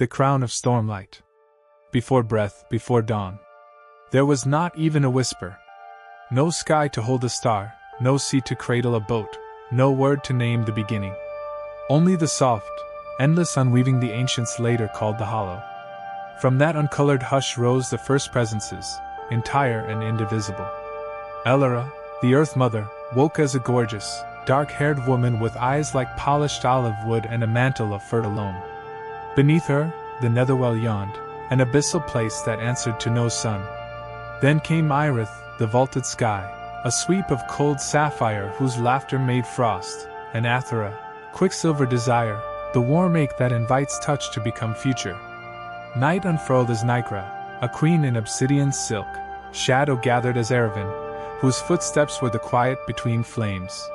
the Crown of Stormlight. Before breath, before dawn. There was not even a whisper. No sky to hold a star, no sea to cradle a boat, no word to name the beginning. Only the soft, endless unweaving the ancients later called the hollow. From that uncolored hush rose the first presences, entire and indivisible. Elora, the Earth Mother, woke as a gorgeous, dark-haired woman with eyes like polished olive wood and a mantle of fertile loam. Beneath her, the netherwell yawned, an abyssal place that answered to no sun. Then came Irith, the vaulted sky, a sweep of cold sapphire whose laughter made frost, and Athera, quicksilver desire, the warm ache that invites touch to become future. Night unfurled as Nycra, a queen in obsidian silk, shadow gathered as Erebin, whose footsteps were the quiet between flames.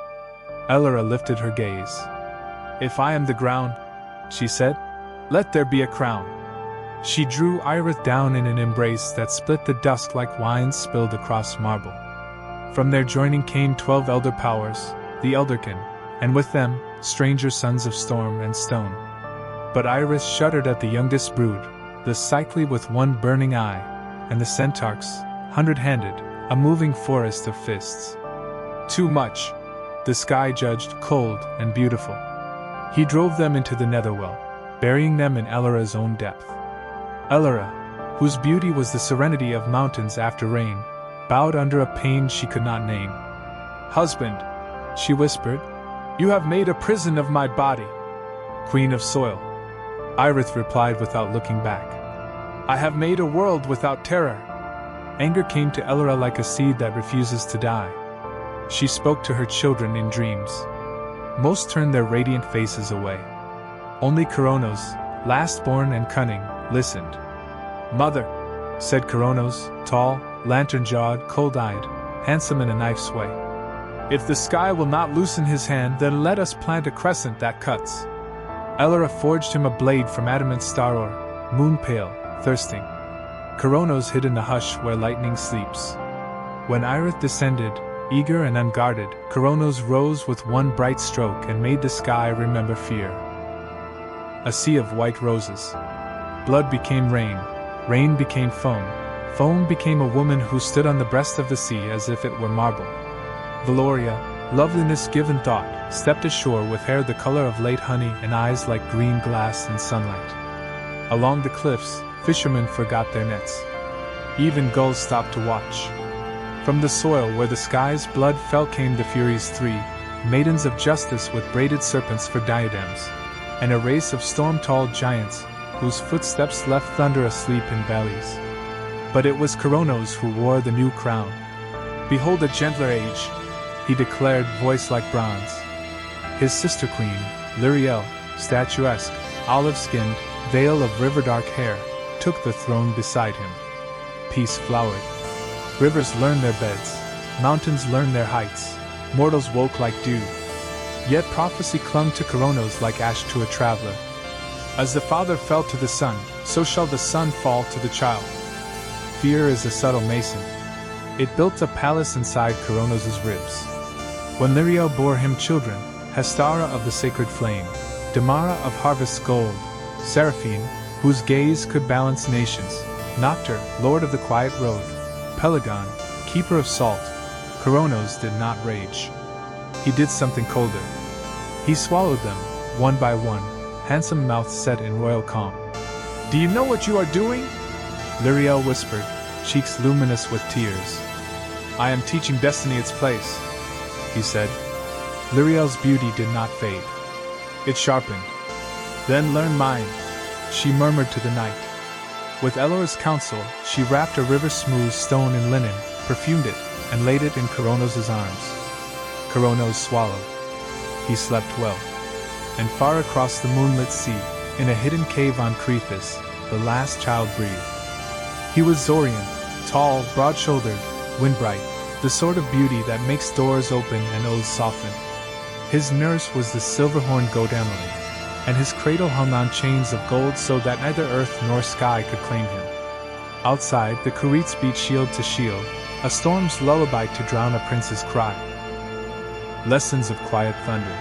Elora lifted her gaze. "If I am the ground," she said, "let there be a crown." She drew Irith down in an embrace that split the dusk like wine spilled across marble. From their joining came 12 elder powers, the Elderkin, and with them, stranger sons of storm and stone. But Irith shuddered at the youngest brood, the Psyche with one burning eye, and the Centaurks, 100-handed, a moving forest of fists. Too much, the sky judged, cold and beautiful. He drove them into the netherwell, burying them in Elora's own depth. Elora, whose beauty was the serenity of mountains after rain, bowed under a pain she could not name. "Husband," she whispered, "you have made a prison of my body." "Queen of soil," Irith replied without looking back. "I have made a world without terror." Anger came to Elora like a seed that refuses to die. She spoke to her children in dreams. Most turned their radiant faces away. Only Koronos, last-born and cunning, listened. "Mother," said Koronos, tall, lantern-jawed, cold-eyed, handsome in a knife's way. "If the sky will not loosen his hand, then let us plant a crescent that cuts." Elora forged him a blade from adamant star-ore, moon-pale, thirsting. Koronos hid in the hush where lightning sleeps. When Irith descended, eager and unguarded, Koronos rose with one bright stroke and made the sky remember fear. A sea of white roses. Blood became rain, rain became foam, foam became a woman who stood on the breast of the sea as if it were marble. Veloria, loveliness given thought, stepped ashore with hair the color of late honey and eyes like green glass in sunlight. Along the cliffs, fishermen forgot their nets. Even gulls stopped to watch. From the soil where the sky's blood fell came the Furies 3, maidens of justice with braided serpents for diadems, and a race of storm-tall giants, whose footsteps left thunder asleep in valleys. But it was Koronos who wore the new crown. "Behold a gentler age," he declared, voice like bronze. His sister queen, Lyriel, statuesque, olive-skinned, veil of river-dark hair, took the throne beside him. Peace flowered. Rivers learned their beds, mountains learned their heights, mortals woke like dew. Yet prophecy clung to Koronos like ash to a traveler. As the father fell to the son, so shall the son fall to the child. Fear is a subtle mason. It built a palace inside Koronos' ribs. When Lyriel bore him children, Hestara of the sacred flame, Damara of harvest's gold, Seraphine, whose gaze could balance nations, Noctur, lord of the quiet road, Pelagon, keeper of salt, Koronos did not rage. He did something colder. He swallowed them, one by one, handsome mouth set in royal calm. "Do you know what you are doing?" Lyriel whispered, cheeks luminous with tears. "I am teaching destiny its place," he said. Lyriel's beauty did not fade. It sharpened. "Then learn mine," she murmured to the night. With Elora's counsel, she wrapped a river-smooth stone in linen, perfumed it, and laid it in Koronos' arms. Koronos swallowed. He slept well. And far across the moonlit sea, in a hidden cave on Crethus, the last child breathed. He was Zorian, tall, broad-shouldered, wind-bright, the sort of beauty that makes doors open and oaths soften. His nurse was the silver-horned goat Emily, and his cradle hung on chains of gold so that neither earth nor sky could claim him. Outside, the Kureets beat shield to shield, a storm's lullaby to drown a prince's cry. Lessons of quiet thunder.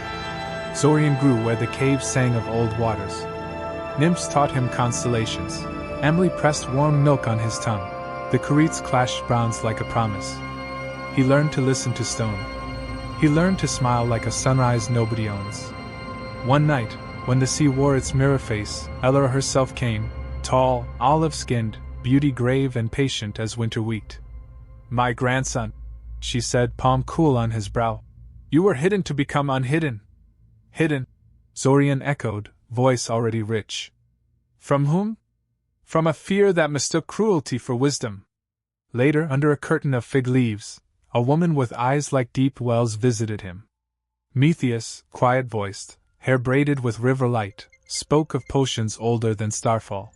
Zorian grew where the cave sang of old waters. Nymphs taught him constellations. Emily pressed warm milk on his tongue. The Curetes clashed browns like a promise. He learned to listen to stone. He learned to smile like a sunrise nobody owns. One night, when the sea wore its mirror face, Elora herself came, tall, olive-skinned, beauty grave and patient as winter wheat. "My grandson," she said, palm cool on his brow. "You were hidden to become unhidden." "Hidden?" Zorian echoed, voice already rich. "From whom?" "From a fear that mistook cruelty for wisdom." Later, under a curtain of fig leaves, a woman with eyes like deep wells visited him. Metheus, quiet-voiced, hair braided with river light, spoke of potions older than starfall.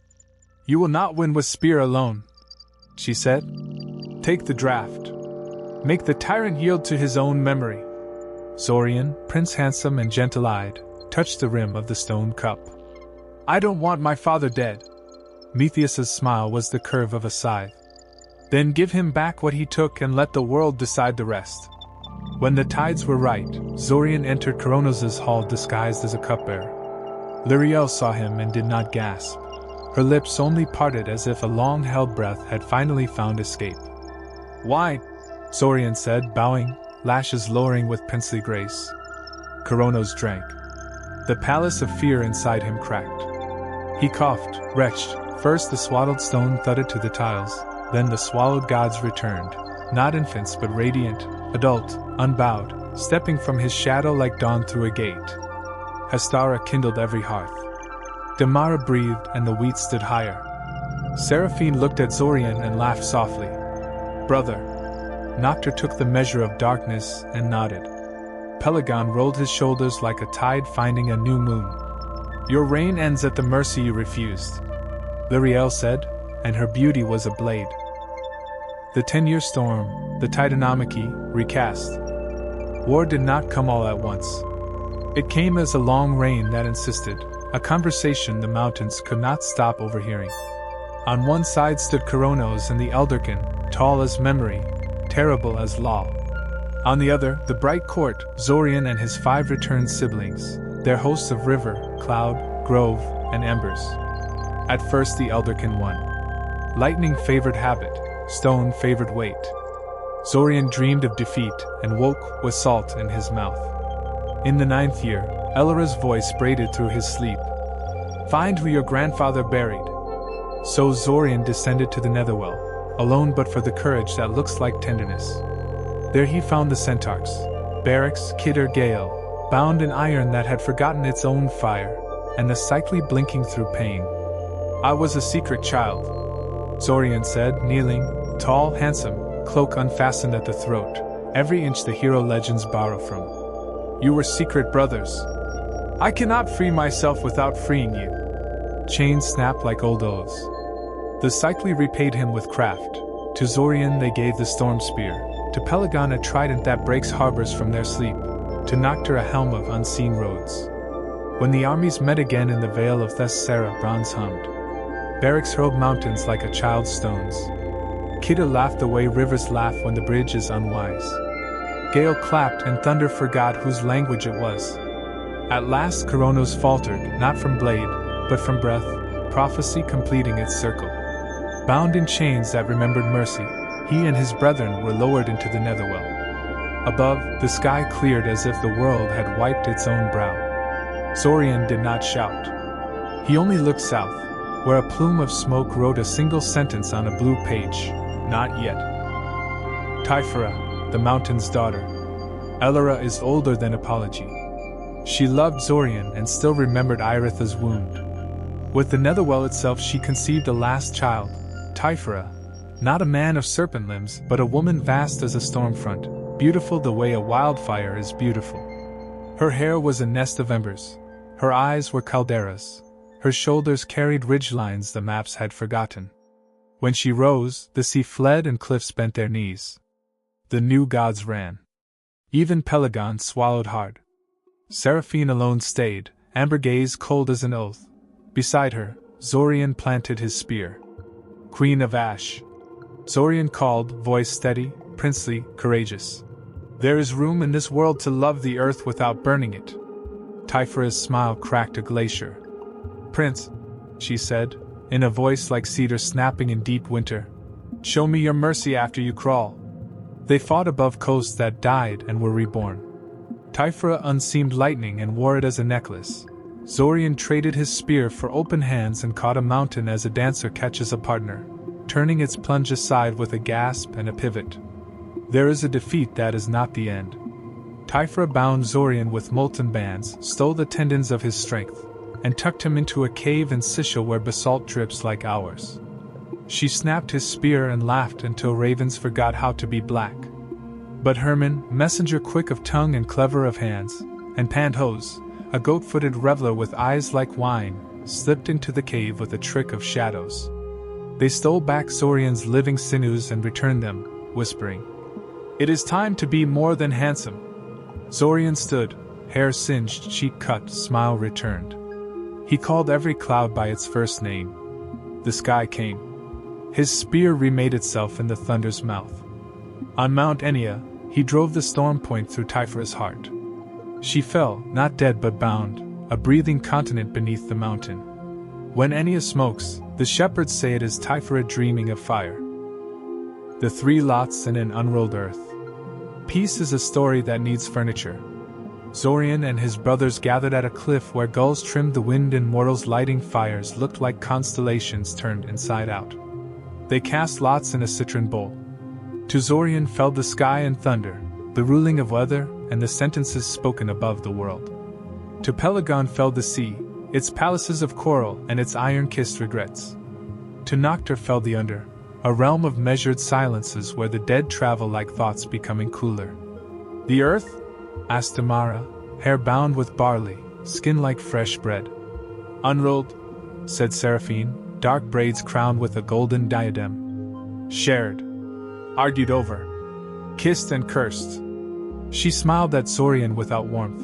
"You will not win with spear alone," she said. "Take the draft. Make the tyrant yield to his own memory." Zorian, prince handsome and gentle-eyed, touched the rim of the stone cup. "I don't want my father dead." Metheus's smile was the curve of a scythe. "Then give him back what he took and let the world decide the rest." When the tides were right, Zorian entered Koronos' hall disguised as a cupbearer. Lyriel saw him and did not gasp. Her lips only parted as if a long-held breath had finally found escape. "Wine," Zorian said, bowing, lashes lowering with princely grace. Koronos drank. The palace of fear inside him cracked. He coughed, wretched. First the swaddled stone thudded to the tiles, then the swallowed gods returned, not infants but radiant, adult, unbowed, stepping from his shadow like dawn through a gate. Hastara kindled every hearth. Damara breathed and the wheat stood higher. Seraphine looked at Zorian and laughed softly. "Brother." Noctur took the measure of darkness and nodded. Pelagon rolled his shoulders like a tide finding a new moon. "Your reign ends at the mercy you refused," Lyriel said, and her beauty was a blade. The 10-year storm, the Titanomachy, recast. War did not come all at once. It came as a long rain that insisted, a conversation the mountains could not stop overhearing. On one side stood Koronos and the Elderkin, tall as memory, terrible as law. On the other, the bright court, Zorian and his 5 returned siblings, their hosts of river, cloud, grove, and embers. At first the Elderkin won. Lightning favored habit, stone favored weight. Zorian dreamed of defeat and woke with salt in his mouth. In the 9th year, Elora's voice braided through his sleep. "Find who your grandfather buried." So Zorian descended to the netherwell, alone but for the courage that looks like tenderness. There he found the centaurs, Barracks, Kidder, Gale, bound in iron that had forgotten its own fire, and the Cycli blinking through pain. "I was a secret child," Zorian said, kneeling, tall, handsome, cloak unfastened at the throat, every inch the hero legends borrow from. "You were secret brothers. I cannot free myself without freeing you." Chains snapped like old oaths. The Cycli repaid him with craft. To Zorian they gave the storm spear, to Pelagon a trident that breaks harbors from their sleep, to Noctur a helm of unseen roads. When the armies met again in the vale of Thessera, bronze hummed. Barracks hurled mountains like a child's stones. Kidder laughed the way rivers laugh when the bridge is unwise. Gale clapped and thunder forgot whose language it was. At last Koronos faltered, not from blade, but from breath, prophecy completing its circle. Bound in chains that remembered mercy, he and his brethren were lowered into the netherwell. Above, the sky cleared as if the world had wiped its own brow. Zorian did not shout. He only looked south, where a plume of smoke wrote a single sentence on a blue page, "Not yet." Typhara, the mountain's daughter. Elora is older than apology. She loved Zorian and still remembered Iritha's wound. With the netherwell itself she conceived a last child, Typhara, not a man of serpent limbs but a woman vast as a stormfront, beautiful the way a wildfire is beautiful. Her hair was a nest of embers, her eyes were calderas, her shoulders carried ridgelines the maps had forgotten. When she rose, the sea fled and cliffs bent their knees. The new gods ran. Even Pelagon swallowed hard. Seraphine alone stayed, amber gaze cold as an oath. Beside her, Zorian planted his spear. "Queen of Ash." Zorian called, voice steady, princely, courageous. "There is room in this world to love the earth without burning it." Typhara's smile cracked a glacier. "Prince," she said, in a voice like cedar snapping in deep winter. "Show me your mercy after you crawl." They fought above coasts that died and were reborn. Typhra unseamed lightning and wore it as a necklace. Zorian traded his spear for open hands and caught a mountain as a dancer catches a partner, turning its plunge aside with a gasp and a pivot. There is a defeat that is not the end. Typhra bound Zorian with molten bands, stole the tendons of his strength, and tucked him into a cave in Sicily where basalt drips like ours. She snapped his spear and laughed until ravens forgot how to be black. But Herman, messenger quick of tongue and clever of hands, and Panthos, a goat-footed reveler with eyes like wine, slipped into the cave with a trick of shadows. They stole back Zorian's living sinews and returned them, whispering, "It is time to be more than handsome." Zorian stood, hair singed, cheek cut, smile returned. He called every cloud by its first name. The sky came. His spear remade itself in the thunder's mouth. On Mount Enia, he drove the storm point through Typhra's heart. She fell, not dead but bound, a breathing continent beneath the mountain. When Enia smokes, the shepherds say it is Typhra dreaming of fire. The three lots and an unrolled earth. Peace is a story that needs furniture. Zorian and his brothers gathered at a cliff where gulls trimmed the wind and mortals lighting fires looked like constellations turned inside out. They cast lots in a citron bowl. To Zorian fell the sky and thunder, the ruling of weather, and the sentences spoken above the world. To Pelagon fell the sea, its palaces of coral and its iron-kissed regrets. To Noctur fell the under, a realm of measured silences where the dead travel like thoughts becoming cooler. The earth? Asked Amara, hair bound with barley, skin like fresh bread. Unrolled, said Seraphine, dark braids crowned with a golden diadem. Shared. Argued over. Kissed and cursed. She smiled at Zorian without warmth.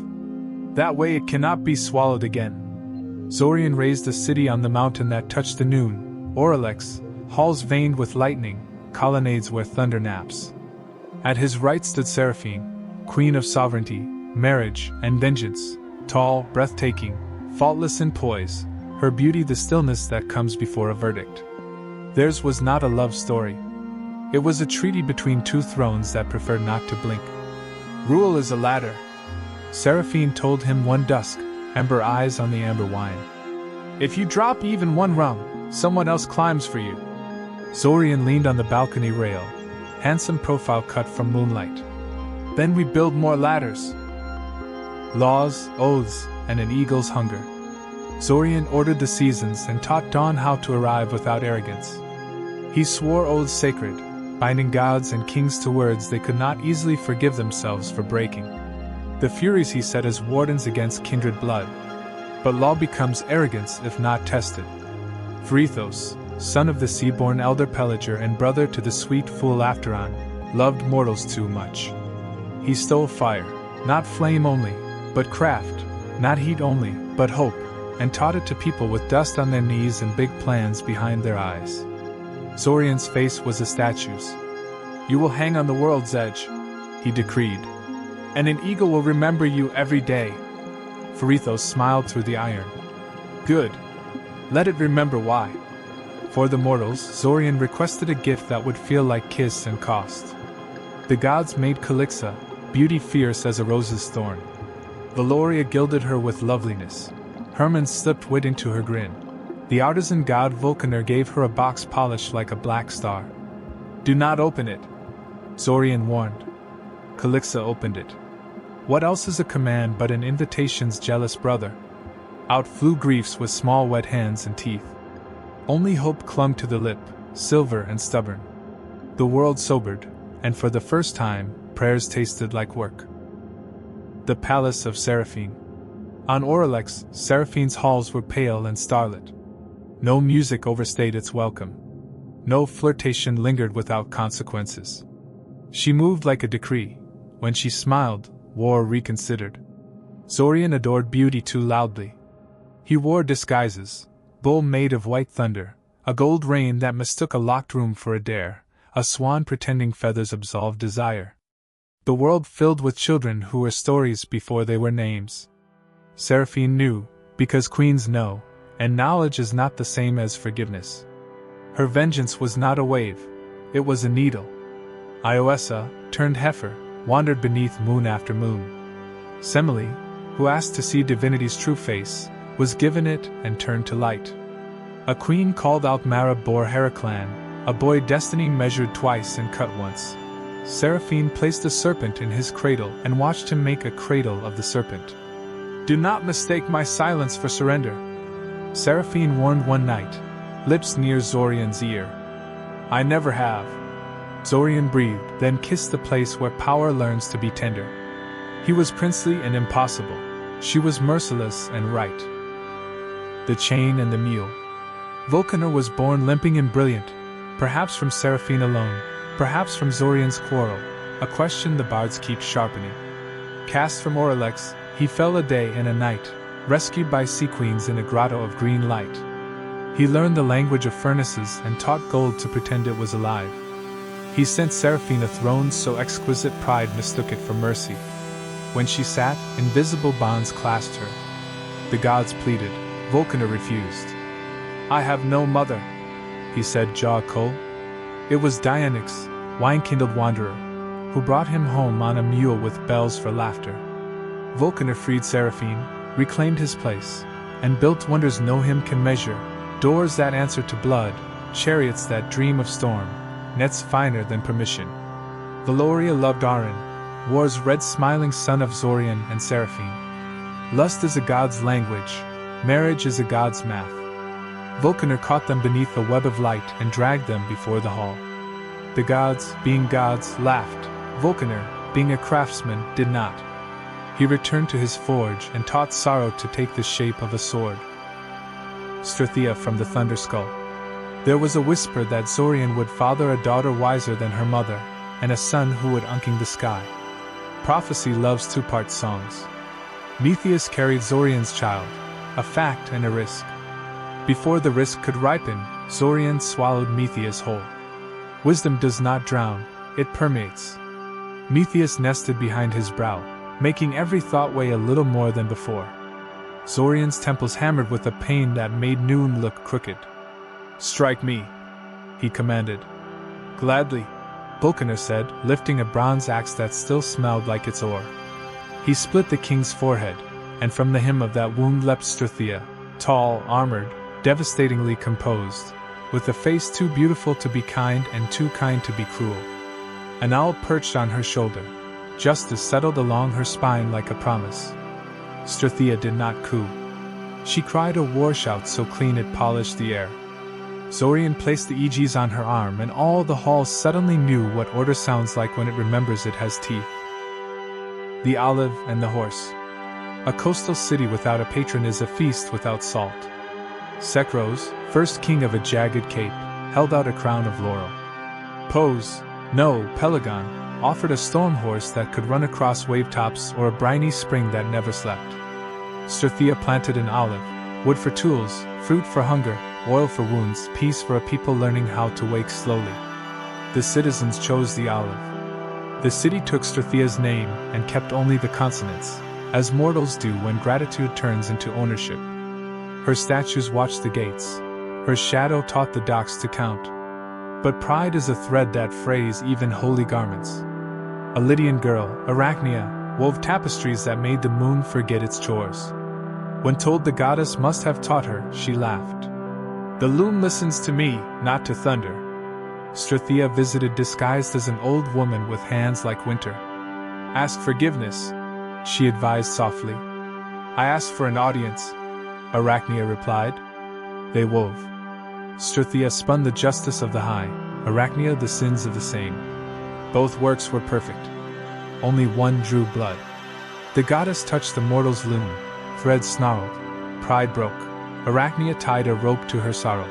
That way it cannot be swallowed again. Zorian raised a city on the mountain that touched the noon, Oralex, halls veined with lightning, colonnades where thunder naps. At his right stood Seraphine, queen of sovereignty, marriage, and vengeance, tall, breathtaking, faultless in poise, her beauty the stillness that comes before a verdict. Theirs was not a love story. It was a treaty between two thrones that preferred not to blink. Rule is a ladder, Seraphine told him one dusk, amber eyes on the amber wine. If you drop even one rung, someone else climbs for you. Zorian leaned on the balcony rail, handsome profile cut from moonlight. Then we build more ladders. Laws, oaths, and an eagle's hunger. Zorian ordered the seasons and taught Dawn how to arrive without arrogance. He swore oaths sacred, binding gods and kings to words they could not easily forgive themselves for breaking. The Furies he set as wardens against kindred blood. But law becomes arrogance if not tested. Frithos, son of the sea-born elder Pelager and brother to the sweet fool Afteron, loved mortals too much. He stole fire, not flame only, but craft, not heat only, but hope, and taught it to people with dust on their knees and big plans behind their eyes. Zorian's face was a statue's. You will hang on the world's edge, he decreed. And an eagle will remember you every day. Frithos smiled through the iron. Good. Let it remember why. For the mortals, Zorian requested a gift that would feel like kiss and cost. The gods made Calixa, beauty fierce as a rose's thorn. Veloria gilded her with loveliness. Herman slipped wit into her grin. The artisan god Vulcaner gave her a box polished like a black star. Do not open it, Zorian warned. Calixa opened it. What else is a command but an invitation's jealous brother? Out flew griefs with small wet hands and teeth. Only hope clung to the lip, silver and stubborn. The world sobered, and for the first time, prayers tasted like work. The Palace of Seraphine. On Oralex, Seraphine's halls were pale and starlit. No music overstayed its welcome. No flirtation lingered without consequences. She moved like a decree. When she smiled, war reconsidered. Zorian adored beauty too loudly. He wore disguises, bull made of white thunder, a gold rein that mistook a locked room for a dare, a swan pretending feathers absolved desire. The world filled with children who were stories before they were names. Seraphine knew, because queens know, and knowledge is not the same as forgiveness. Her vengeance was not a wave, it was a needle. Ioessa, turned heifer, wandered beneath moon after moon. Semele, who asked to see divinity's true face, was given it and turned to light. A queen called out Mara bore Heraclan, a boy destiny measured twice and cut once. Seraphine placed a serpent in his cradle and watched him make a cradle of the serpent. Do not mistake my silence for surrender, Seraphine warned one night, lips near Zorian's ear. I never have. Zorian breathed, then kissed the place where power learns to be tender. He was princely and impossible. She was merciless and right. The chain and the mule. Vulcaner was born limping and brilliant, perhaps from Seraphine alone, perhaps from Zorian's quarrel, a question the bards keep sharpening. Cast from Aurelex, he fell a day and a night, rescued by sea queens in a grotto of green light. He learned the language of furnaces and taught gold to pretend it was alive. He sent Seraphine a throne so exquisite pride mistook it for mercy. When she sat, invisible bonds clasped her. The gods pleaded, Vulcaner refused. I have no mother, he said, jaw cold. It was Dionyx, wine-kindled wanderer, who brought him home on a mule with bells for laughter. Vulcaner freed Seraphine, reclaimed his place, and built wonders no hymn can measure, doors that answer to blood, chariots that dream of storm, nets finer than permission. Veloria loved Arin, war's red smiling son of Zorian and Seraphine. Lust is a god's language, marriage is a god's math. Vulcaner caught them beneath a web of light and dragged them before the hall. The gods, being gods, laughed. Vulcaner, being a craftsman, did not. He returned to his forge and taught sorrow to take the shape of a sword. Strathea from the Thunder Skull. There was a whisper that Zorian would father a daughter wiser than her mother, and a son who would unking the sky. Prophecy loves two-part songs. Metheus carried Zorian's child, a fact and a risk. Before the risk could ripen, Zorian swallowed Metheus whole. Wisdom does not drown, it permeates. Metheus nested behind his brow, making every thought weigh a little more than before. Zorian's temples hammered with a pain that made noon look crooked. Strike me, he commanded. Gladly, Vulcaner said, lifting a bronze axe that still smelled like its ore. He split the king's forehead, and from the hem of that wound leapt Strathea, tall, armored, devastatingly composed, with a face too beautiful to be kind and too kind to be cruel. An owl perched on her shoulder. Justice settled along her spine like a promise. Strathea did not coo. She cried a war shout so clean it polished the air. Zorian placed the aegis on her arm, and all the hall suddenly knew what order sounds like when it remembers it has teeth. The olive and the horse. A coastal city without a patron is a feast without salt. Sekros, first king of a jagged cape, held out a crown of laurel. Pelagon, offered a storm horse that could run across wavetops or a briny spring that never slept. Strathea planted an olive, wood for tools, fruit for hunger, oil for wounds, peace for a people learning how to wake slowly. The citizens chose the olive. The city took Strathea's name and kept only the consonants, as mortals do when gratitude turns into ownership. Her statues watched the gates. Her shadow taught the docks to count. But pride is a thread that frays even holy garments. A Lydian girl, Arachnia, wove tapestries that made the moon forget its chores. When told the goddess must have taught her, she laughed. The loom listens to me, not to thunder. Strathea visited disguised as an old woman with hands like winter. Ask forgiveness, she advised softly. I asked for an audience, Arachnia replied. They wove. Strathea spun the justice of the high, Arachnia the sins of the same. Both works were perfect. Only one drew blood. The goddess touched the mortal's loom, threads snarled, pride broke. Arachnia tied a rope to her sorrow.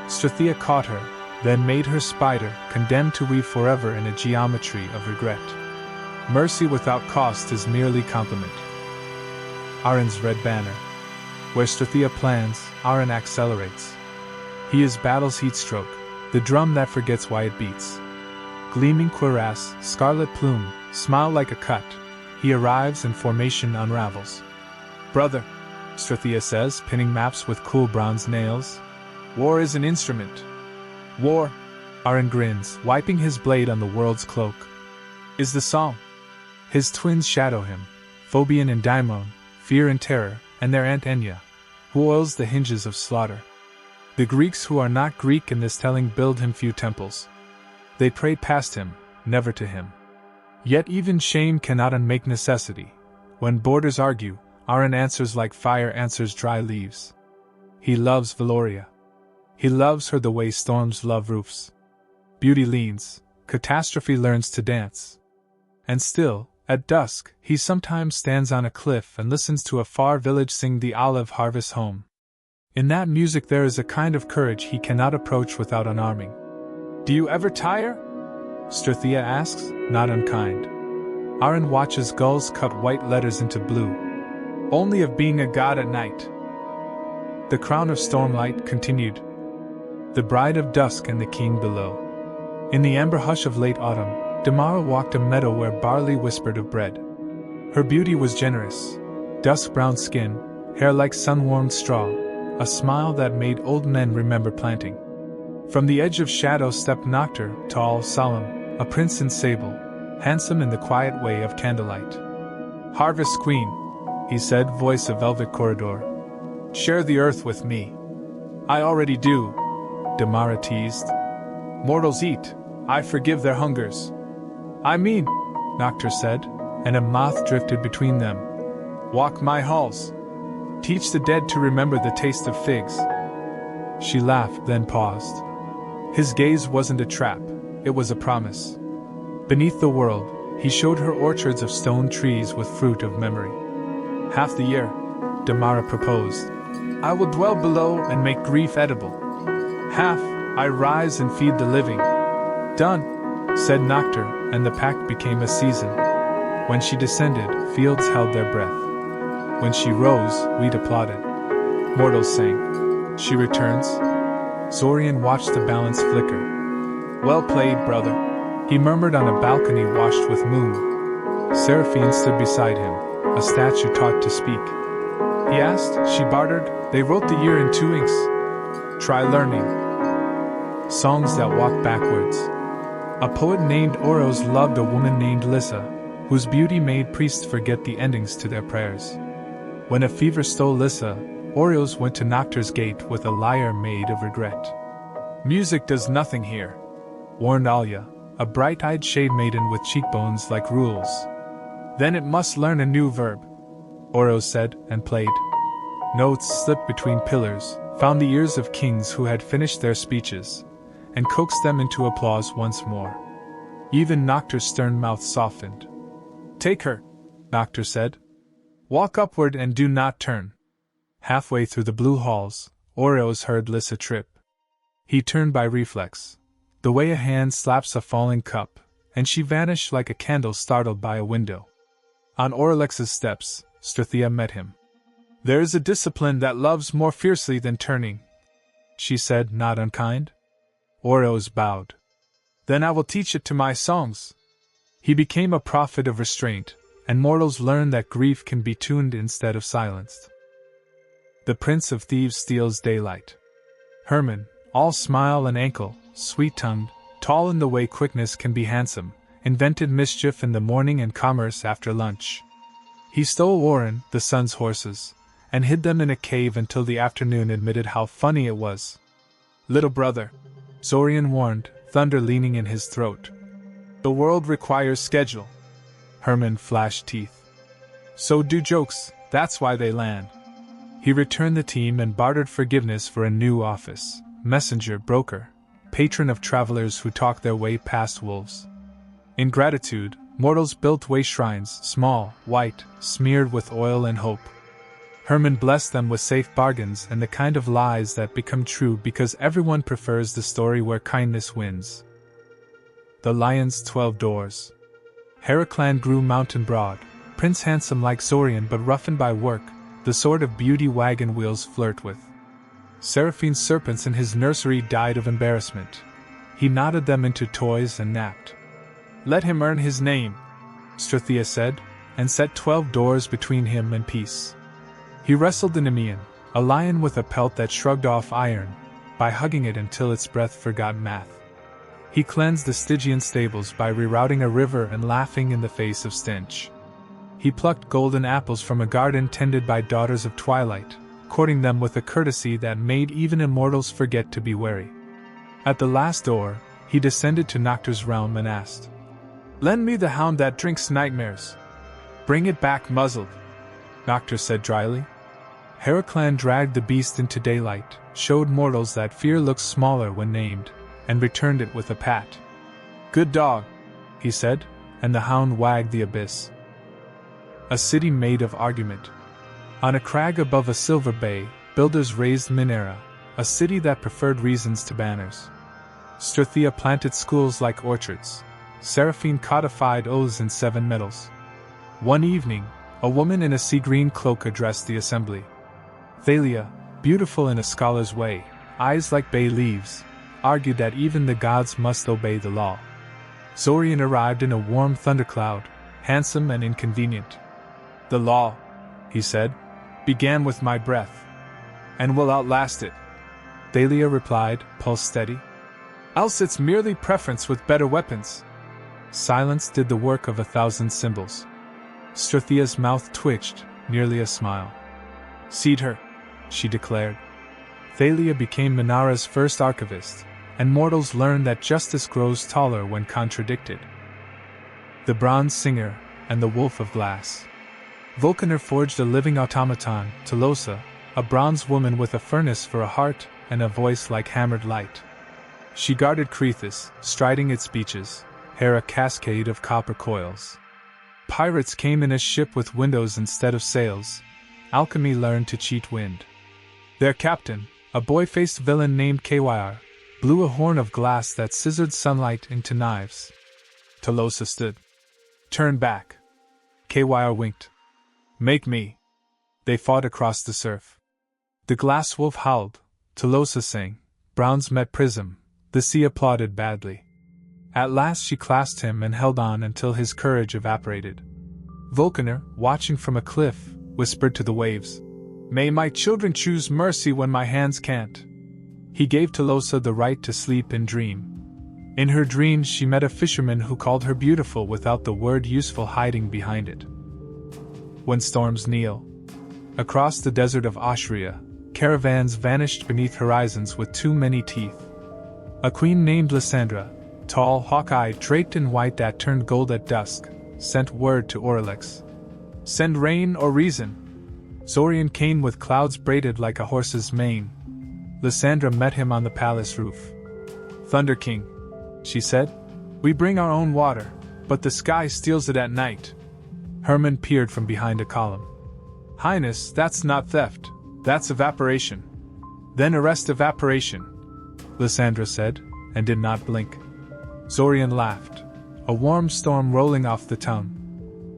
Strathea caught her, then made her spider, condemned to weave forever in a geometry of regret. Mercy without cost is merely compliment. Arin's red banner. Where Strathea plans, Arin accelerates. He is battle's heat stroke, the drum that forgets why it beats. Gleaming cuirass, scarlet plume, smile like a cut, he arrives and formation unravels. Brother, Strathea says, pinning maps with cool bronze nails. War is an instrument. War, Aaron grins, wiping his blade on the world's cloak, is the song. His twins shadow him, Phobian and Daimon, fear and terror, and their aunt Enya, who oils the hinges of slaughter. The Greeks who are not Greek in this telling build him few temples. They pray past him, never to him. Yet even shame cannot unmake necessity. When boarders argue, Aaron answers like fire answers dry leaves. He loves Veloria. He loves her the way storms love roofs. Beauty leans, catastrophe learns to dance. And still, at dusk, he sometimes stands on a cliff and listens to a far village sing the olive harvest home. In that music there is a kind of courage he cannot approach without unarming. Do you ever tire? Strathea asks, not unkind. Aaron watches gulls cut white letters into blue. Only of being a god at night. The Crown of Stormlight continued. The bride of dusk and the king below. In the amber hush of late autumn, Damara walked a meadow where barley whispered of bread. Her beauty was generous. Dusk-brown skin, hair like sun-warmed straw, a smile that made old men remember planting. From the edge of shadow stepped Noctur, tall, solemn, a prince in sable, handsome in the quiet way of candlelight. Harvest Queen, he said, voice a velvet corridor. Share the earth with me. I already do, Damara teased. Mortals eat, I forgive their hungers. I mean, Noctur said, and a moth drifted between them. Walk my halls. Teach the dead to remember the taste of figs. She laughed, then paused. His gaze wasn't a trap, it was a promise. Beneath the world, he showed her orchards of stone trees with fruit of memory. Half the year, Damara proposed, I will dwell below and make grief edible. Half, I rise and feed the living. Done, said Noctur, and the pact became a season. When she descended, fields held their breath. When she rose, we'd applauded. Mortals sang. She returns. Zorian watched the balance flicker. Well played, brother, he murmured on a balcony washed with moon. Seraphine stood beside him, a statue taught to speak. He asked, she bartered, they wrote the year in 2 inks. Try learning. Songs that walk backwards. A poet named Oros loved a woman named Lyssa, whose beauty made priests forget the endings to their prayers. When a fever stole Lyssa, Oros went to Noctur's gate with a lyre made of regret. Music does nothing here, warned Alia, a bright-eyed shade maiden with cheekbones like rules. Then it must learn a new verb, Oros said, and played. Notes slipped between pillars, found the ears of kings who had finished their speeches, and coaxed them into applause once more. Even Noctur's stern mouth softened. Take her, Noctur said. Walk upward and do not turn. Halfway through the blue halls, Oros heard Lyssa trip. He turned by reflex, the way a hand slaps a falling cup, and she vanished like a candle startled by a window. On Oralex's steps, Strathea met him. There is a discipline that loves more fiercely than turning, she said, not unkind. Oros bowed. Then I will teach it to my songs. He became a prophet of restraint, and mortals learn that grief can be tuned instead of silenced. The Prince of Thieves steals daylight. Herman, all smile and ankle, sweet-tongued, tall in the way quickness can be handsome, invented mischief in the morning and commerce after lunch. He stole Warren, the sun's horses, and hid them in a cave until the afternoon admitted how funny it was. Little brother, Zorian warned, thunder leaning in his throat. The world requires schedule. Herman flashed teeth. So do jokes, that's why they land. He returned the team and bartered forgiveness for a new office, messenger, broker, patron of travelers who talk their way past wolves. In gratitude, mortals built way shrines, small, white, smeared with oil and hope. Herman blessed them with safe bargains and the kind of lies that become true because everyone prefers the story where kindness wins. The Lion's 12 Doors. Heraclan grew mountain broad, prince handsome like Zorian but roughened by work, the sort of beauty wagon wheels flirt with. Seraphine's serpents in his nursery died of embarrassment. He knotted them into toys and napped. Let him earn his name, Strathea said, and set 12 doors between him and peace. He wrestled the Nemean, a lion with a pelt that shrugged off iron, by hugging it until its breath forgot math. He cleansed the Stygian stables by rerouting a river and laughing in the face of stench. He plucked golden apples from a garden tended by daughters of twilight, courting them with a courtesy that made even immortals forget to be wary. At the last door, he descended to Noctur's realm and asked, "Lend me the hound that drinks nightmares." "Bring it back muzzled," Noctur said dryly. Heraclan dragged the beast into daylight, showed mortals that fear looks smaller when named, and returned it with a pat. "Good dog," he said, and the hound wagged the abyss. A city made of argument. On a crag above a silver bay, builders raised Minera, a city that preferred reasons to banners. Strathia planted schools like orchards. Seraphine codified oaths in 7 metals. One evening, a woman in a sea-green cloak addressed the assembly. Thalia, beautiful in a scholar's way, eyes like bay leaves, argued that even the gods must obey the law. Zorian arrived in a warm thundercloud, handsome and inconvenient. "The law," he said, "began with my breath, and will outlast it." Thalia replied, pulse steady. "Else it's merely preference with better weapons." Silence did the work of 1,000 symbols. Strathia's mouth twitched, nearly a smile. "Seat her," she declared. Thalia became Minara's first archivist, and mortals learned that justice grows taller when contradicted. The Bronze Singer and the Wolf of Glass. Vulcaner forged a living automaton, Telosa, a bronze woman with a furnace for a heart and a voice like hammered light. She guarded Crethus, striding its beaches, hair a cascade of copper coils. Pirates came in a ship with windows instead of sails. Alchemy learned to cheat wind. Their captain, a boy-faced villain named Kyr, blew a horn of glass that scissored sunlight into knives. Telosa stood. "Turn back." Kyr winked. "Make me." They fought across the surf. The glass wolf howled. Telosa sang. Browns met Prism. The sea applauded badly. At last she clasped him and held on until his courage evaporated. Vulcaner, watching from a cliff, whispered to the waves, "May my children choose mercy when my hands can't." He gave Telosa the right to sleep and dream. In her dreams she met a fisherman who called her beautiful without the word useful hiding behind it. When storms kneel. Across the desert of Oshria, caravans vanished beneath horizons with too many teeth. A queen named Lysandra, tall, hawk-eyed, draped in white that turned gold at dusk, sent word to Orylex. "Send rain or reason." Zorian came with clouds braided like a horse's mane. Lysandra met him on the palace roof. "Thunder King," she said, "we bring our own water, but the sky steals it at night." Herman peered from behind a column. "Highness, that's not theft, that's evaporation." "Then arrest evaporation," Lysandra said, and did not blink. Zorian laughed, a warm storm rolling off the tongue.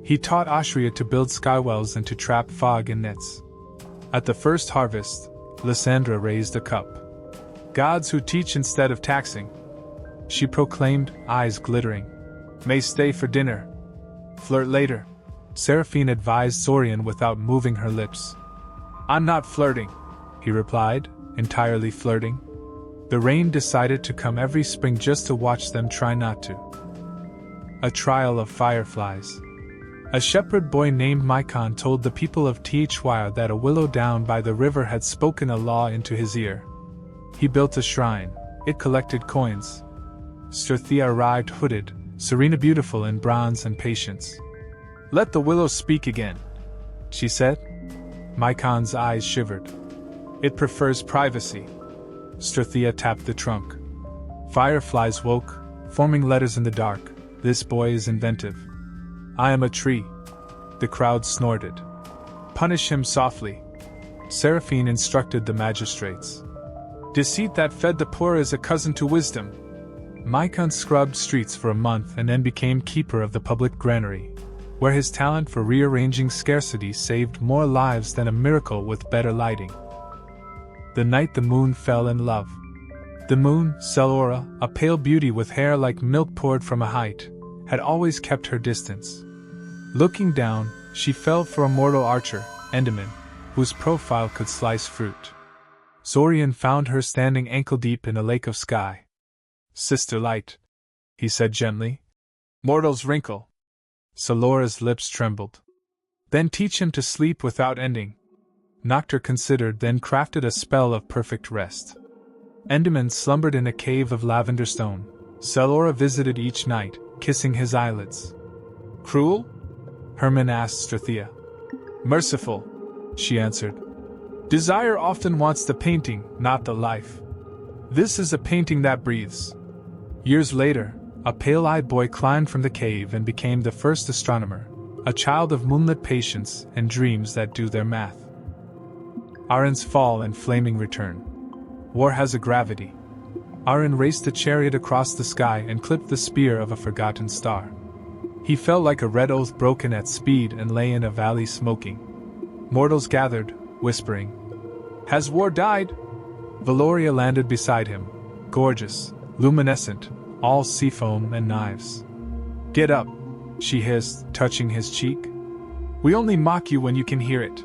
He taught Oshria to build skywells and to trap fog in nets. At the first harvest, Lysandra raised a cup. "Gods who teach instead of taxing," she proclaimed, eyes glittering. "May stay for dinner. Flirt later," Seraphine advised Zorian without moving her lips. "I'm not flirting," he replied, entirely flirting. The rain decided to come every spring just to watch them try not to. A trial of fireflies. A shepherd boy named Mycon told the people of Thyr that a willow down by the river had spoken a law into his ear. He built a shrine. It collected coins. Strathia arrived hooded, Serena beautiful in bronze and patience. "Let the willow speak again," she said. Mycon's eyes shivered. "It prefers privacy." Strathia tapped the trunk. Fireflies woke, forming letters in the dark. "This boy is inventive." "I am a tree." The crowd snorted. "Punish him softly," Seraphine instructed the magistrates. "Deceit that fed the poor is a cousin to wisdom." Mycon scrubbed streets for a month and then became keeper of the public granary, where his talent for rearranging scarcity saved more lives than a miracle with better lighting. The night the moon fell in love. The moon, Selora, a pale beauty with hair like milk poured from a height, had always kept her distance. Looking down, she fell for a mortal archer, Endymion. whose profile could slice fruit. Zorian found her standing ankle-deep in a lake of sky. "Sister Light," he said gently. "Mortals wrinkle." Salora's lips trembled. "Then teach him to sleep without ending." Noctur considered, then crafted a spell of perfect rest. Endymion slumbered in a cave of lavender stone. Salora visited each night, kissing his eyelids. "Cruel?" Herman asked Strathea. "Merciful," she answered. "Desire often wants the painting, not the life. This is a painting that breathes." Years later, a pale-eyed boy climbed from the cave and became the first astronomer, a child of moonlit patience and dreams that do their math. Arin's fall and flaming return. War has a gravity. Arin raced a chariot across the sky and clipped the spear of a forgotten star. He fell like a red oath broken at speed and lay in a valley smoking. Mortals gathered, whispering, "Has war died?" Veloria landed beside him, gorgeous, luminescent, all seafoam and knives. "Get up," she hissed, touching his cheek. "We only mock you when you can hear it."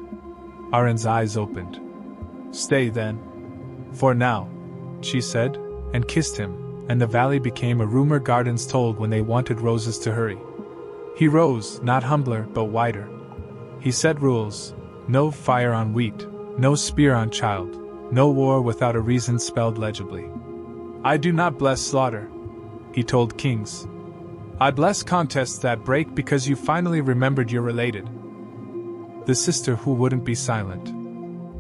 Arin's eyes opened. "Stay then. For now," she said, and kissed him, and the valley became a rumor gardens told when they wanted roses to hurry. He rose, not humbler, but wider. He set rules: no fire on wheat, no spear on child, no war without a reason spelled legibly. "I do not bless slaughter," he told kings. "I bless contests that break because you finally remembered you're related." The sister who wouldn't be silent.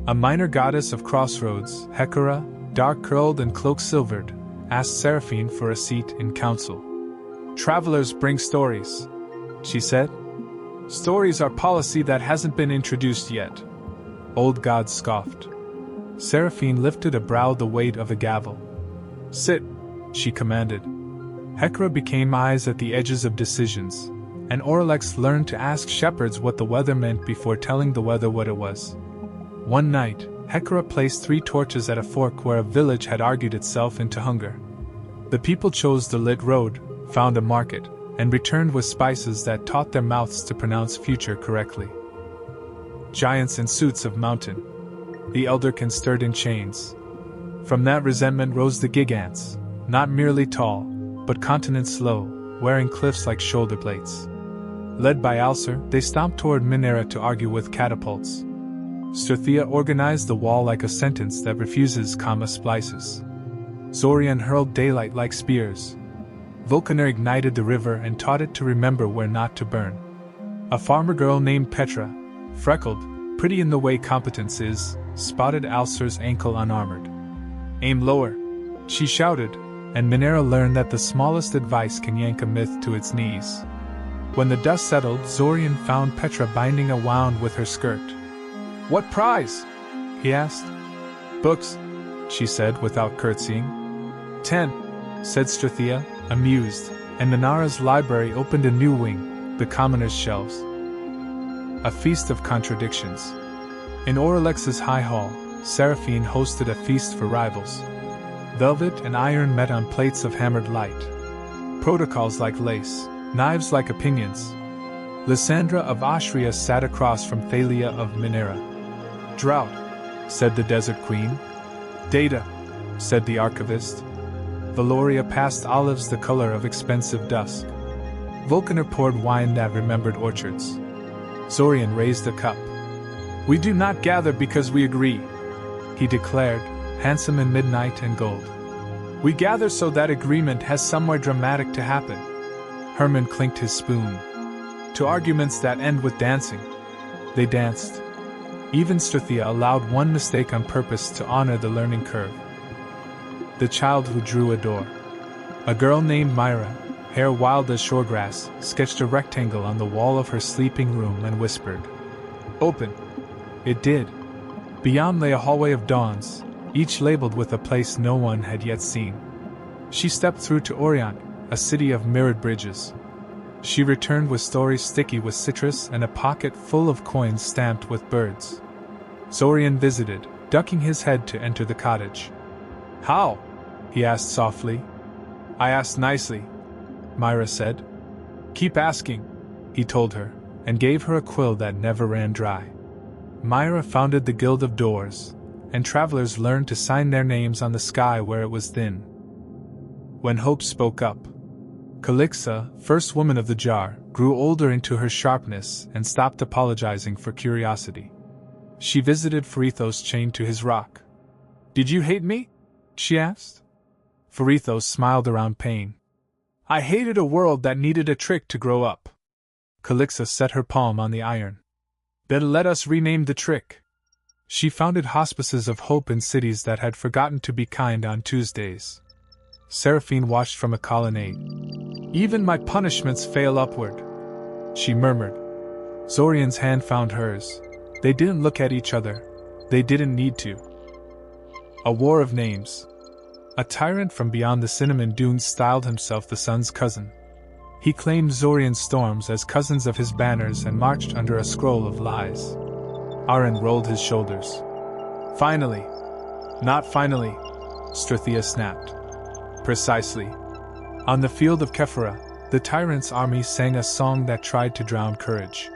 A minor goddess of crossroads, Hecora, dark-curled and cloak-silvered, asked Seraphine for a seat in council. "Travelers bring stories," she said. "Stories are policy that hasn't been introduced yet." Old gods scoffed. Seraphine lifted a brow the weight of a gavel. "Sit," she commanded. Hecora became eyes at the edges of decisions, and Orylex learned to ask shepherds what the weather meant before telling the weather what it was. One night, Hecora placed 3 torches at a fork where a village had argued itself into hunger. The people chose the lit road, found a market, and returned with spices that taught their mouths to pronounce future correctly. Giants in suits of mountain. The elderkin stirred in chains. From that resentment rose the gigants, not merely tall, but continents low, wearing cliffs like shoulder plates. Led by Alcer, they stomped toward Minera to argue with catapults. Strathea organized the wall like a sentence that refuses comma splices. Zorian hurled daylight like spears. Vulcaner ignited the river and taught it to remember where not to burn. A farmer girl named Petra, freckled, pretty in the way competence is, spotted Alcer's ankle unarmored. "Aim lower," she shouted, and Minera learned that the smallest advice can yank a myth to its knees. When the dust settled, Zorian found Petra binding a wound with her skirt. "What prize?" he asked. "Books," she said without curtsying. 10, said Strathea, amused, and Minara's library opened a new wing, the commoner's shelves. A feast of contradictions. In Oralex's high hall, Seraphine hosted a feast for rivals. Velvet and iron met on plates of hammered light. Protocols like lace, knives like opinions. Lysandra of Ashria sat across from Thalia of Minera. "Drought," said the desert queen. "Data," said the archivist. Veloria passed olives the color of expensive dusk. Vulcaner poured wine that remembered orchards. Zorian raised a cup. "We do not gather because we agree," he declared, handsome in midnight and gold. "We gather so that agreement has somewhere dramatic to happen." Herman clinked his spoon. "To arguments that end with dancing." They danced. Even Strathea allowed one mistake on purpose to honor the learning curve. The child who drew a door. A girl named Myra, hair wild as shoregrass, sketched a rectangle on the wall of her sleeping room and whispered, "Open." It did. Beyond lay a hallway of dawns, each labeled with a place no one had yet seen. She stepped through to Orient, a city of mirrored bridges. She returned with stories sticky with citrus and a pocket full of coins stamped with birds. Zorian visited, ducking his head to enter the cottage. "How?" he asked softly. "I asked nicely," Myra said. "Keep asking," he told her, and gave her a quill that never ran dry. Myra founded the Guild of Doors, and travelers learned to sign their names on the sky where it was thin. When Hope spoke up, Calixa, first woman of the jar, grew older into her sharpness and stopped apologizing for curiosity. She visited Phrethos chained to his rock. "Did you hate me?" she asked. Phrethos smiled around pain. "I hated a world that needed a trick to grow up." Calixa set her palm on the iron. "Then let us rename the trick." She founded hospices of hope in cities that had forgotten to be kind on Tuesdays. Seraphine watched from a colonnade. "Even my punishments fail upward," she murmured. Zorian's hand found hers. They didn't look at each other. They didn't need to. A war of names. A tyrant from beyond the cinnamon dunes styled himself the sun's cousin. He claimed Zorian's storms as cousins of his banners and marched under a scroll of lies. Aaron rolled his shoulders. "Finally." "Not finally," Strathea snapped. "Precisely." On the field of Kephara, the tyrant's army sang a song that tried to drown courage.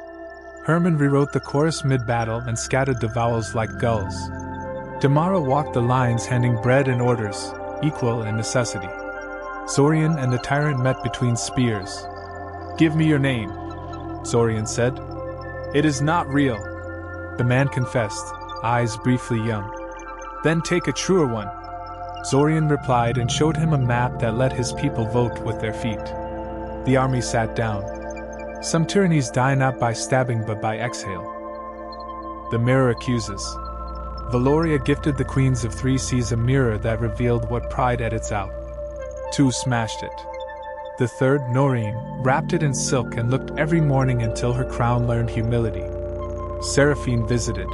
Herman rewrote the chorus mid-battle and scattered the vowels like gulls. Damara walked the lines handing bread and orders, equal in necessity. Zorian and the tyrant met between spears. "Give me your name," Zorian said. "It is not real," the man confessed, eyes briefly young. "Then take a truer one," Zorian replied and showed him a map that let his people vote with their feet. The army sat down. Some tyrannies die not by stabbing but by exhale. The mirror accuses. Veloria gifted the queens of three seas a mirror that revealed what pried at its out. Two smashed it. The third, Noreen, wrapped it in silk and looked every morning until her crown learned humility. Seraphine visited.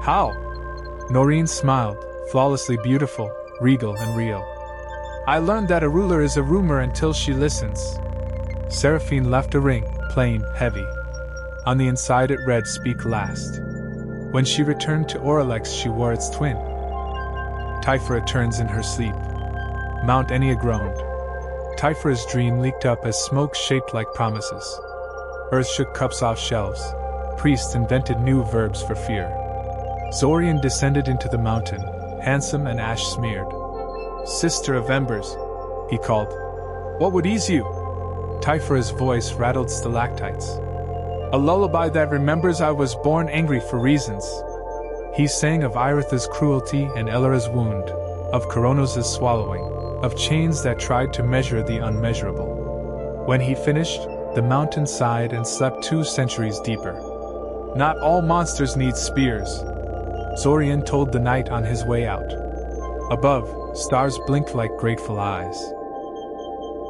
"How?" Noreen smiled, flawlessly beautiful, regal and real. "I learned that a ruler is a rumor until she listens." Seraphine left a ring, plain, heavy. On the inside it read "Speak last." When she returned to Oralex she wore its twin. Typhra turns in her sleep. Mount Enia groaned. Typhra's dream leaked up as smoke shaped like promises. Earth shook cups off shelves. Priests invented new verbs for fear. Zorian descended into the mountain, handsome and ash-smeared. "Sister of Embers," he called. "What would ease you?" Typhra's voice rattled stalactites. "A lullaby that remembers I was born angry for reasons." He sang of Iritha's cruelty and Elara's wound, of Koronos' swallowing, of chains that tried to measure the unmeasurable. When he finished, the mountain sighed and slept 2 centuries deeper. "Not all monsters need spears," Zorian told the knight on his way out. Above, stars blinked like grateful eyes.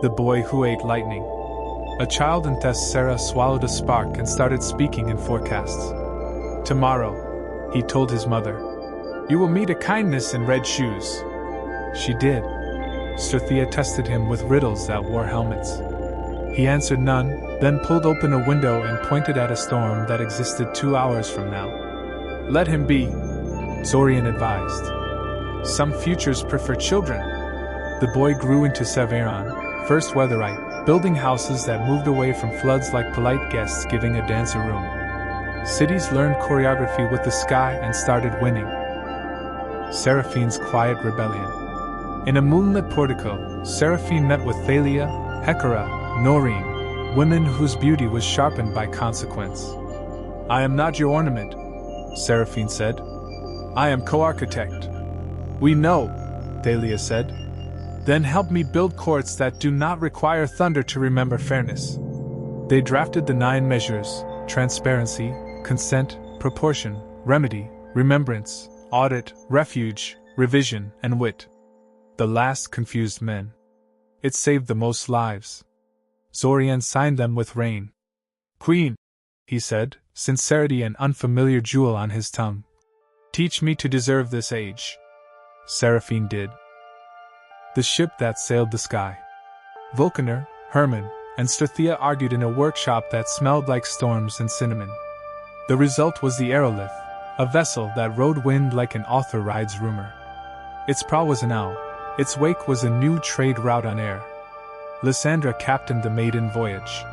The boy who ate lightning. A child in Thessera swallowed a spark and started speaking in forecasts. "Tomorrow," he told his mother, "you will meet a kindness in red shoes." She did. Strathea tested him with riddles that wore helmets. He answered none, then pulled open a window and pointed at a storm that existed 2 hours from now. "Let him be," Zorian advised. "Some futures prefer children." The boy grew into Severon, first weatherite, building houses that moved away from floods like polite guests giving a dance a room. Cities learned choreography with the sky and started winning. Seraphine's quiet rebellion. In a moonlit portico, Seraphine met with Thalia, Hecora, Noreen, women whose beauty was sharpened by consequence. "I am not your ornament," Seraphine said. "I am co-architect." "We know," Thalia said. "Then help me build courts that do not require thunder to remember fairness." They drafted the 9 measures: transparency, consent, proportion, remedy, remembrance, audit, refuge, revision, and wit. The last confused men. It saved the most lives. Zorian signed them with rain. "Queen," he said, sincerity an unfamiliar jewel on his tongue. "Teach me to deserve this age." Seraphine did. The ship that sailed the sky. Vulcaner, Herman, and Strathea argued in a workshop that smelled like storms and cinnamon. The result was the Aerolith, a vessel that rode wind like an author rides rumor. Its prow was an owl, its wake was a new trade route on air. Lysandra captained the maiden voyage.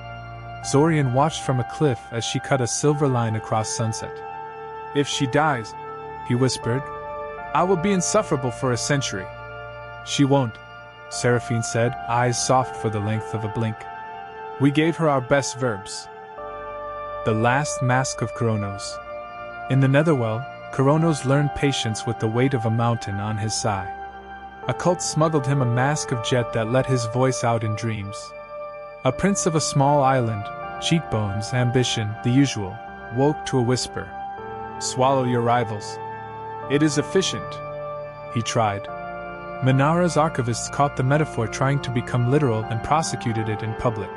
Zorian watched from a cliff as she cut a silver line across sunset. If she dies, he whispered, I will be insufferable for a century. She won't, Seraphine said, eyes soft for the length of a blink. We gave her our best verbs. The last mask of Koronos. In the netherwell, Koronos learned patience with the weight of a mountain on his sigh. A cult smuggled him a mask of jet that let his voice out in dreams. A prince of a small island, cheekbones, ambition, the usual, woke to a whisper. Swallow your rivals. It is efficient. He tried. Minara's archivists caught the metaphor trying to become literal and prosecuted it in public.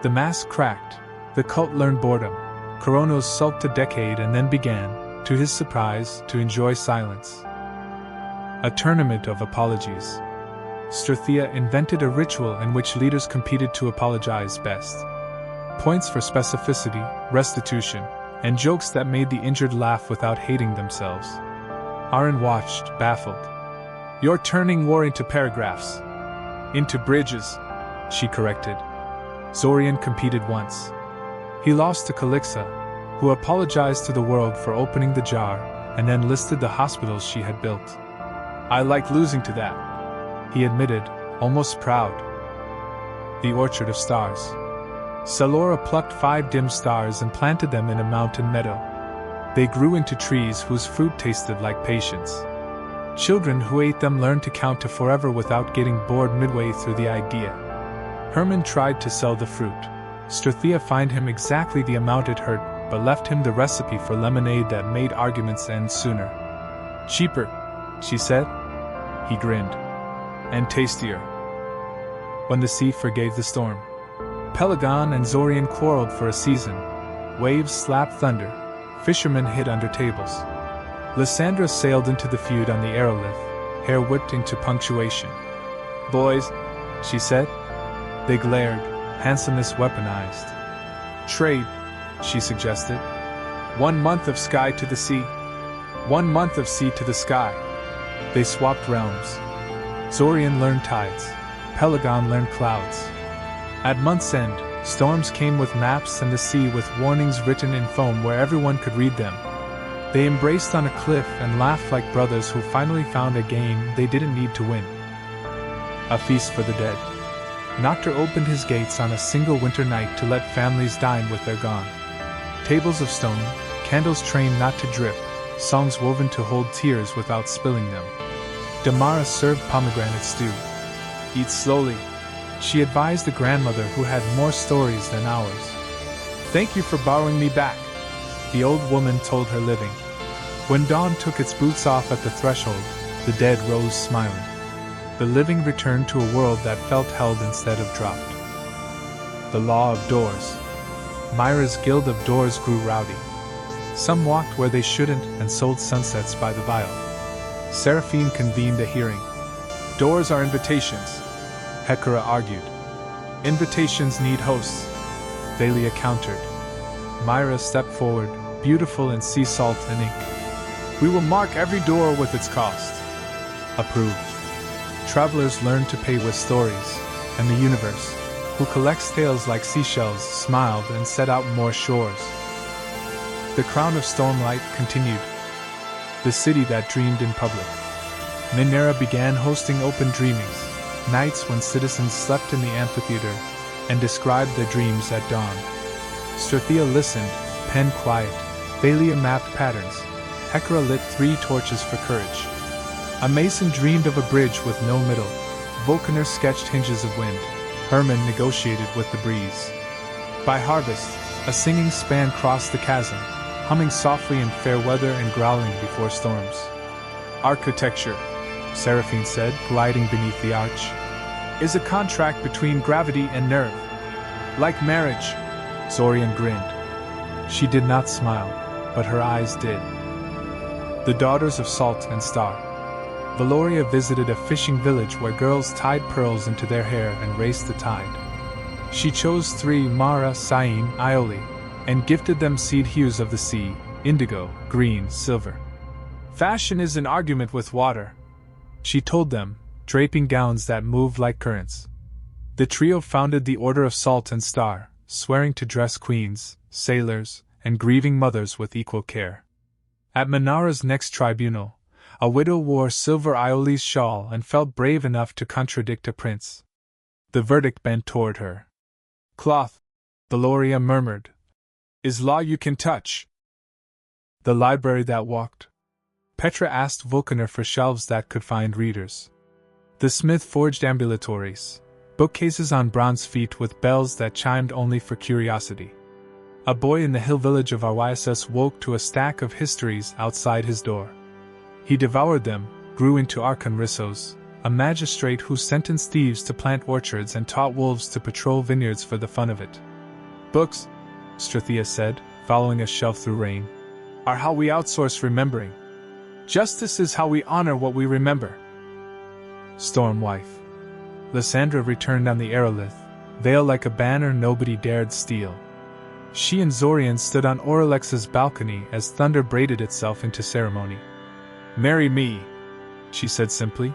The mask cracked. The cult learned boredom. Koronos sulked a decade and then began, to his surprise, to enjoy silence. A tournament of apologies. Strathea invented a ritual in which leaders competed to apologize best. Points for specificity, restitution, and jokes that made the injured laugh without hating themselves. Aaron watched, baffled. You're turning war into paragraphs. Into bridges, she corrected. Zorian competed once. He lost to Calixa, who apologized to the world for opening the jar, and then listed the hospitals she had built. I like losing to that, he admitted, almost proud. The Orchard of Stars. Salora plucked 5 dim stars and planted them in a mountain meadow. They grew into trees whose fruit tasted like patience. Children who ate them learned to count to forever without getting bored midway through the idea. Herman tried to sell the fruit. Strathea fined him exactly the amount it hurt, but left him the recipe for lemonade that made arguments end sooner. Cheaper, she said. He grinned. And tastier. When the sea forgave the storm. Pelagon and Zorian quarreled for a season. Waves slapped thunder. Fishermen hid under tables. Lysandra sailed into the feud on the aerolith, hair whipped into punctuation. Boys, she said. They glared, handsomeness weaponized. Trade, she suggested. 1 month of sky to the sea. 1 month of sea to the sky. They swapped realms. Zorian learned tides. Pelagon learned clouds. At month's end, storms came with maps and the sea with warnings written in foam where everyone could read them. They embraced on a cliff and laughed like brothers who finally found a game they didn't need to win. A feast for the dead. Noctur opened his gates on a single winter night to let families dine with their gone. Tables of stone, candles trained not to drip, songs woven to hold tears without spilling them. Damara served pomegranate stew. Eat slowly, she advised the grandmother who had more stories than ours. Thank you for borrowing me back, the old woman told her living. When dawn took its boots off at the threshold, the dead rose smiling. The living returned to a world that felt held instead of dropped. The law of doors. Myra's guild of doors grew rowdy. Some walked where they shouldn't and sold sunsets by the vial. Seraphine convened a hearing. Doors are invitations, Hecora argued. Invitations need hosts, Thalia countered. Myra stepped forward, beautiful in sea salt and ink. We will mark every door with its cost. Approved. Travelers learn to pay with stories, and the universe, who collects tales like seashells, smiled and set out more shores. The Crown of Stormlight continued. The city that dreamed in public. Minera began hosting open dreamings, nights when citizens slept in the amphitheater and described their dreams at dawn. Strathea listened, pen quiet. Thalia mapped patterns. Hecora lit 3 torches for courage. A mason dreamed of a bridge with no middle. Vulcaner sketched hinges of wind. Herman negotiated with the breeze. By harvest, a singing span crossed the chasm, humming softly in fair weather and growling before storms. Architecture, Seraphine said, gliding beneath the arch, is a contract between gravity and nerve. Like marriage, Zorian grinned. She did not smile, but her eyes did. The daughters of Salt and Star. Veloria visited a fishing village where girls tied pearls into their hair and raced the tide. She chose 3 Mara, Cyan, Iole, and gifted them seed hues of the sea, indigo, green, silver. Fashion is an argument with water, she told them, draping gowns that moved like currents. The trio founded the Order of Salt and Star, swearing to dress queens, sailors, and grieving mothers with equal care. At Minara's next tribunal, a widow wore silver Ioli's shawl and felt brave enough to contradict a prince. The verdict bent toward her. Cloth, Veloria murmured, is law you can touch. The library that walked. Petra asked Vulcaner for shelves that could find readers. The smith forged ambulatories, bookcases on bronze feet with bells that chimed only for curiosity. A boy in the hill village of Aryasus woke to a stack of histories outside his door. He devoured them, grew into Archon Rissos, a magistrate who sentenced thieves to plant orchards and taught wolves to patrol vineyards for the fun of it. Books, Strathea said, following a shelf through rain, are how we outsource remembering. Justice is how we honor what we remember. Stormwife. Lysandra returned on the aerolith, veil like a banner nobody dared steal. She and Zorian stood on Oralex's balcony as thunder braided itself into ceremony. Marry me, she said simply.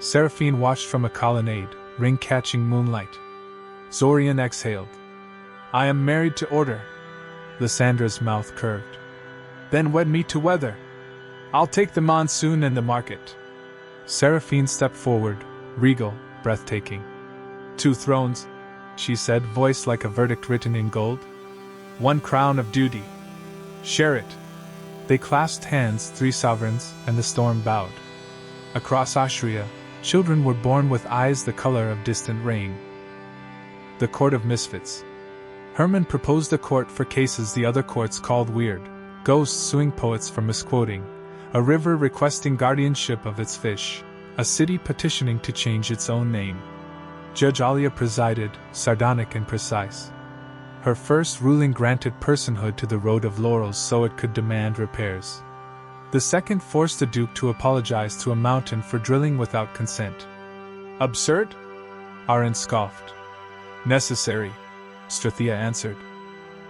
Seraphine watched from a colonnade, ring-catching moonlight. Zorian exhaled. I am married to order. Lysandra's mouth curved. Then wed me to weather. I'll take the monsoon and the market. Seraphine stepped forward, regal, breathtaking. 2 thrones, she said, voice like a verdict written in gold. 1 crown of duty. Share it. They clasped hands, 3 sovereigns, and the storm bowed. Across Ashria, children were born with eyes the color of distant rain. The Court of Misfits. Herman proposed a court for cases the other courts called weird, ghosts suing poets for misquoting, a river requesting guardianship of its fish, a city petitioning to change its own name. Judge Alia presided, sardonic and precise. Her first ruling granted personhood to the Road of Laurels so it could demand repairs. The second forced the Duke to apologize to a mountain for drilling without consent. Absurd? Arin scoffed. Necessary, Strathea answered.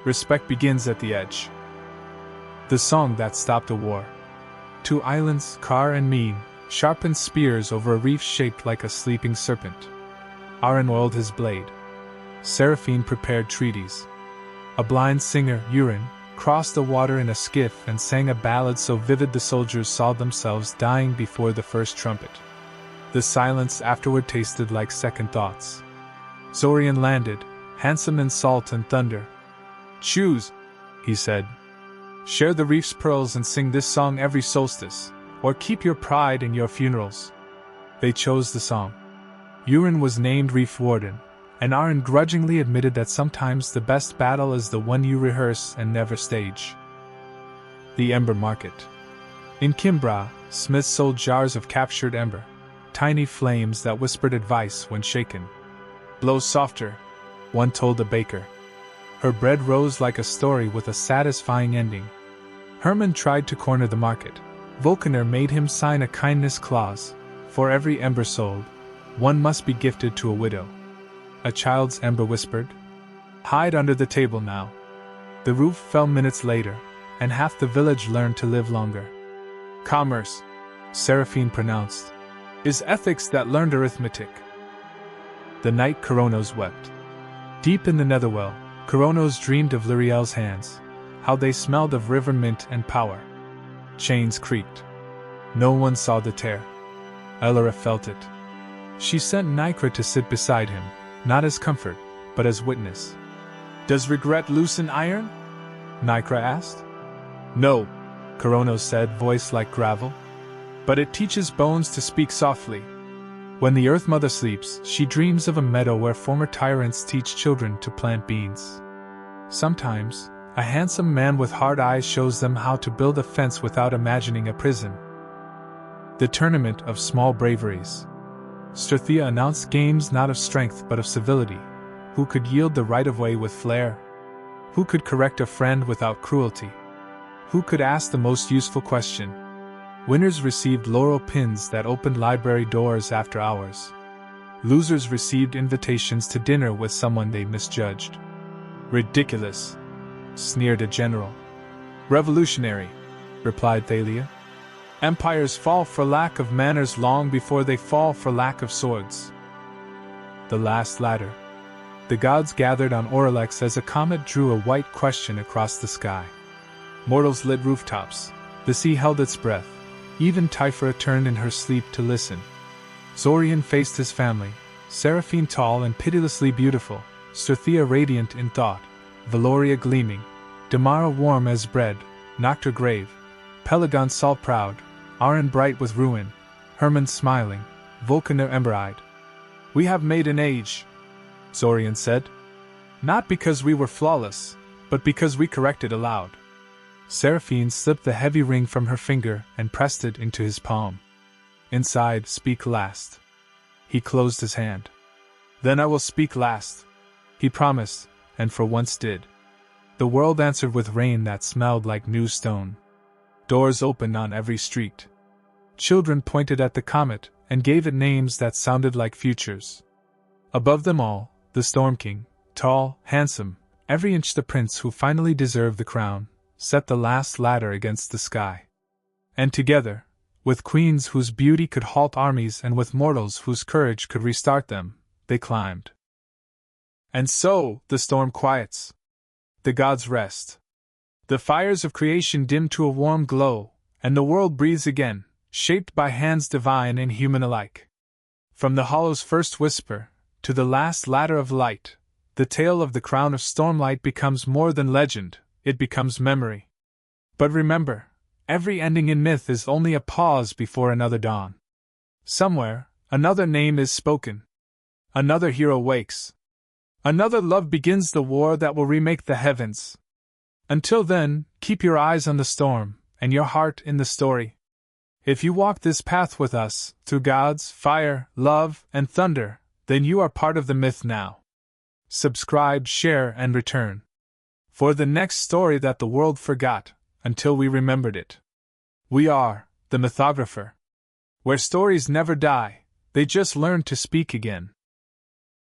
Respect begins at the edge. The song that stopped a war. 2 islands, Kar and Mean, sharpened spears over a reef shaped like a sleeping serpent. Arin oiled his blade. Seraphine prepared treaties. A blind singer, Urin, crossed the water in a skiff and sang a ballad so vivid the soldiers saw themselves dying before the first trumpet. The silence afterward tasted like second thoughts. Zorian landed, handsome in salt and thunder. Choose, he said. Share the reef's pearls and sing this song every solstice, or keep your pride in your funerals. They chose the song. Urin was named Reef Warden, and Arin grudgingly admitted that sometimes the best battle is the one you rehearse and never stage. The Ember Market. In Kimbra, smiths sold jars of captured ember, tiny flames that whispered advice when shaken. Blow softer, one told the baker. Her bread rose like a story with a satisfying ending. Herman tried to corner the market. Vulcaner made him sign a kindness clause. For every ember sold, one must be gifted to a widow. A child's ember whispered, hide under the table now. The roof fell minutes later, and half the village learned to live longer. Commerce, Seraphine pronounced, is ethics that learned arithmetic. The night Koronos wept. Deep in the netherwell, Koronos dreamed of Lyriel's hands, how they smelled of river mint and power. Chains creaked. No one saw the tear. Elora felt it. She sent Nycra to sit beside him, not as comfort, but as witness. Does regret loosen iron? Nycra asked. No, Koronos said, voice like gravel. But it teaches bones to speak softly. When the Earth Mother sleeps, she dreams of a meadow where former tyrants teach children to plant beans. Sometimes, a handsome man with hard eyes shows them how to build a fence without imagining a prison. The Tournament of Small Braveries. Strathea announced games not of strength but of civility. Who could yield the right-of-way with flair? Who could correct a friend without cruelty? Who could ask the most useful question? Winners received laurel pins that opened library doors after hours. Losers received invitations to dinner with someone they misjudged. Ridiculous, sneered a general. Revolutionary, replied Thalia. Empires fall for lack of manners long before they fall for lack of swords. The last ladder. The gods gathered on Oralex as a comet drew a white question across the sky. Mortals lit rooftops. The sea held its breath. Even Typhra turned in her sleep to listen. Zorian faced his family, Seraphine tall and pitilessly beautiful, Cirthea radiant in thought, Veloria gleaming, Damara warm as bread, Noctur grave, Pelagon salt proud, Aran bright with ruin, Hermon smiling, Vulcaner ember-eyed. "We have made an age," Zorian said. "Not because we were flawless, but because we corrected aloud." Seraphine slipped the heavy ring from her finger and pressed it into his palm. Inside, "Speak last." He closed his hand. "Then I will speak last," he promised, and for once did. The world answered with rain that smelled like new stone. Doors opened on every street. Children pointed at the comet and gave it names that sounded like futures. Above them all, the Storm King, tall, handsome, every inch the prince who finally deserved the crown, set the last ladder against the sky. And together, with queens whose beauty could halt armies and with mortals whose courage could restart them, they climbed. And so, the storm quiets. The gods rest. The fires of creation dim to a warm glow, and the world breathes again, shaped by hands divine and human alike. From the hollow's first whisper, to the last ladder of light, the tale of the Crown of Stormlight becomes more than legend, it becomes memory. But remember, every ending in myth is only a pause before another dawn. Somewhere, another name is spoken. Another hero wakes. Another love begins the war that will remake the heavens. Until then, keep your eyes on the storm, and your heart in the story. If you walk this path with us, through gods, fire, love, and thunder, then you are part of the myth now. Subscribe, share, and return. For the next story that the world forgot, until we remembered it. We are the Mythographer. Where stories never die, they just learn to speak again.